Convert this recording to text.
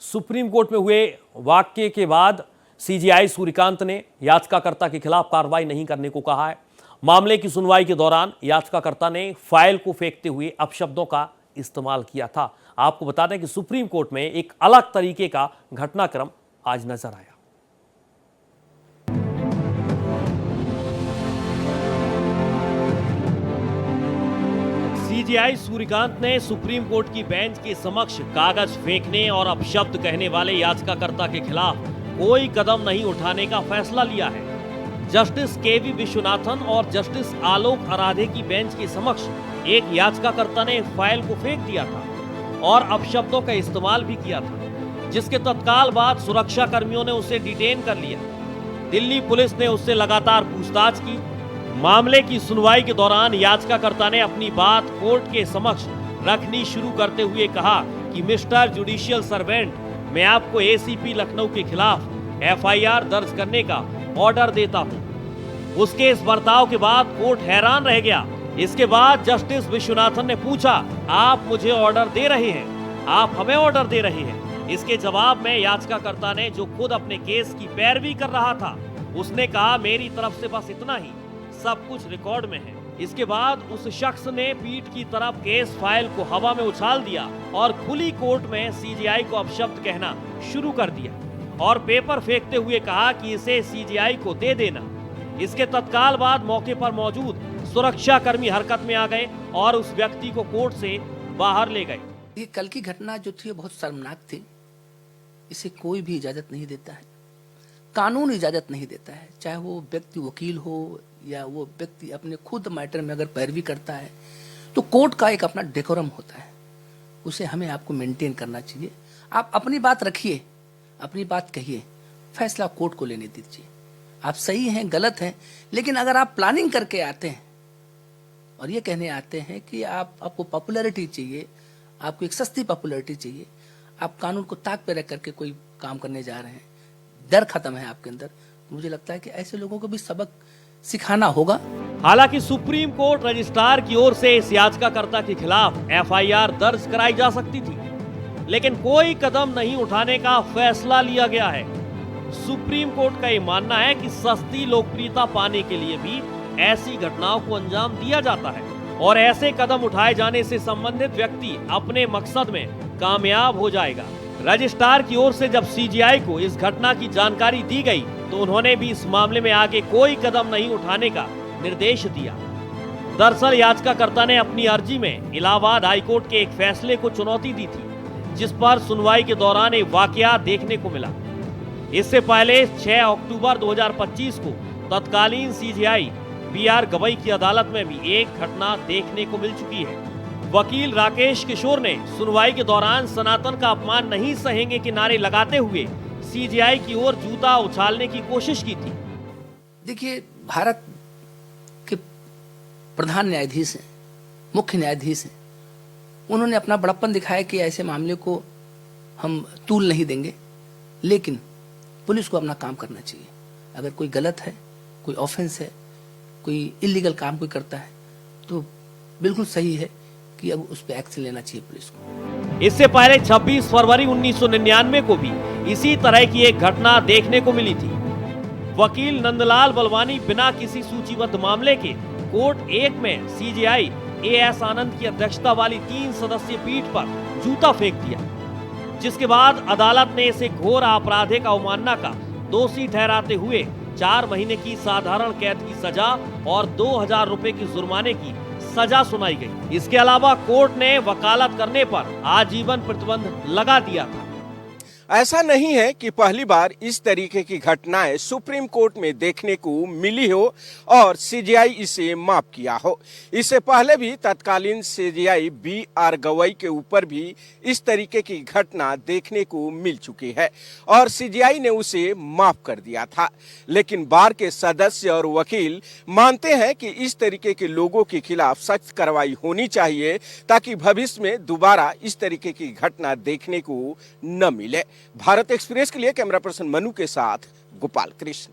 Supreme court में हुए वाकये के बाद सीजेआई सूर्यकांत ने याचिकाकर्ता के खिलाफ कार्रवाई नहीं करने को कहा है। मामले की सुनवाई के दौरान याचिकाकर्ता ने फाइल को फेंकते हुए अपशब्दों का इस्तेमाल किया था। आपको बता दें कि सुप्रीम कोर्ट में एक अलग तरीके का घटनाक्रम आज नजर आया। सीजेआई सूर्यकांत ने सुप्रीम कोर्ट की बेंच के समक्ष कागज फेंकने और अपशब्द कहने वाले याचिकाकर्ता के खिलाफ कोई कदम नहीं उठाने का फैसला लिया है। जस्टिस केवी विश्वनाथन और जस्टिस आलोक आराधे की बेंच के समक्ष एक याचिकाकर्ता ने फाइल को फेंक दिया था और अपशब्दों का इस्तेमाल भी किया था, जिसके तत्काल बाद सुरक्षा कर्मियों ने उसे डिटेन कर लिया। दिल्ली पुलिस ने उससे लगातार पूछताछ की। मामले की सुनवाई के दौरान याचिकाकर्ता ने अपनी बात कोर्ट के समक्ष रखनी शुरू करते हुए कहा कि मिस्टर जुडिशियल सर्वेंट, मैं आपको एसीपी लखनऊ के खिलाफ एफआईआर दर्ज करने का ऑर्डर देता हूं। उसके इस बर्ताव के बाद कोर्ट हैरान रह गया। इसके बाद जस्टिस विश्वनाथन ने पूछा, आप मुझे ऑर्डर दे रहे हैं, आप हमें ऑर्डर दे रहे हैं? इसके जवाब में याचिकाकर्ता ने, जो खुद अपने केस की पैरवी कर रहा था, उसने कहा, मेरी तरफ से बस इतना ही, सब कुछ रिकॉर्ड में है। इसके बाद उस शख्स ने पीठ की तरफ केस फाइल को हवा में उछाल दिया और खुली कोर्ट में सीजेआई को अपशब्द कहना शुरू कर दिया और पेपर फेंकते हुए कहा कि इसे सीजेआई को दे देना। इसके तत्काल बाद मौके पर मौजूद सुरक्षा कर्मी हरकत में आ गए और उस व्यक्ति को कोर्ट से बाहर ले गए। ये कल की घटना जो थी बहुत शर्मनाक थी। इसे कोई भी इजाजत नहीं देता है, कानून इजाजत नहीं देता है। चाहे वो व्यक्ति वकील हो या वो व्यक्ति अपने खुद मैटर में अगर पैरवी करता है, तो कोर्ट का एक अपना डेकोरम होता है, उसे हमें आपको मेंटेन करना चाहिए। आप अपनी बात रखिए, अपनी बात कहिए, फैसला कोर्ट को लेने दीजिए। आप सही हैं, गलत हैं, लेकिन अगर आप प्लानिंग करके आते हैं और ये कहने आते हैं कि आपको पॉपुलैरिटी चाहिए, आपको एक सस्ती पॉपुलैरिटी चाहिए, आप कानून को ताक पे रख करके कोई काम करने जा रहे हैं, डर खत्म है आपके अंदर, तो मुझे लगता है कि ऐसे लोगों को भी सबक सिखाना होगा। हालांकि सुप्रीम कोर्ट रजिस्ट्रार की ओर से इस याचिकाकर्ता के खिलाफ एफआईआर दर्ज कराई जा सकती थी, लेकिन कोई कदम नहीं उठाने का फैसला लिया गया है। सुप्रीम कोर्ट का यह मानना है कि सस्ती लोकप्रियता पाने के लिए भी ऐसी घटनाओं को अंजाम दिया जाता है और ऐसे कदम उठाए जाने से संबंधित व्यक्ति अपने मकसद में कामयाब हो जाएगा। रजिस्ट्रार की ओर से जब सीजेआई को इस घटना की जानकारी दी गई, तो उन्होंने भी इस मामले में आगे कोई कदम नहीं उठाने का निर्देश दिया। दरअसल याचिकाकर्ता ने अपनी अर्जी में इलाहाबाद हाईकोर्ट के एक फैसले को चुनौती दी थी, जिस पर सुनवाई के दौरान एक वाकया देखने को मिला। इससे पहले 6 अक्टूबर 2025 को तत्कालीन सीजेआई बीआर गवई की अदालत में भी एक घटना देखने को मिल चुकी है। वकील राकेश किशोर ने सुनवाई के दौरान सनातन का अपमान नहीं सहेंगे के नारे लगाते हुए सीजेआई की ओर जूता उछालने की कोशिश की थी। देखिए, भारत के प्रधान न्यायाधीश हैं, मुख्य न्यायाधीश हैं, उन्होंने अपना बड़प्पन दिखाया कि ऐसे मामले को हम तूल नहीं देंगे, लेकिन पुलिस को अपना काम करना चाहिए। अगर कोई गलत है, कोई ऑफेंस है, कोई इलीगल काम कोई करता है, तो बिल्कुल सही है कि अब उस पर एक्शन लेना चाहिए पुलिस को। इससे पहले 26 फरवरी 1999 को भी इसी तरह की एक घटना देखने को मिली थी। वकील नंदलाल बलवानी बिना किसी सूचीबद्ध मामले के कोर्ट 1 में सीजेआई एएस आनंद की अध्यक्षता वाली 3 सदस्यीय पीठ पर जूता फेंक दिया, जिसके बाद अदालत ने इसे घोर आपराधिक अवमानना का दोषी ठहराते हुए 4 महीने की साधारण कैद की सजा और 2000 रुपए की जुर्माने की सजा सुनाई गई। इसके अलावा कोर्ट ने वकालत करने पर आजीवन प्रतिबंध लगा दिया था। ऐसा नहीं है कि पहली बार इस तरीके की घटनाएं सुप्रीम कोर्ट में देखने को मिली हो और सीजेआई इसे माफ किया हो। इससे पहले भी तत्कालीन सीजेआई बीआर गवई के ऊपर भी इस तरीके की घटना देखने को मिल चुकी है और सीजेआई ने उसे माफ कर दिया था। लेकिन बार के सदस्य और वकील मानते हैं कि इस तरीके के लोगों के खिलाफ सख्त कार्रवाई होनी चाहिए, ताकि भविष्य में दोबारा इस तरीके की घटना देखने को न मिले। भारत एक्सप्रेस के लिए कैमरा पर्सन मनु के साथ गोपाल कृष्ण।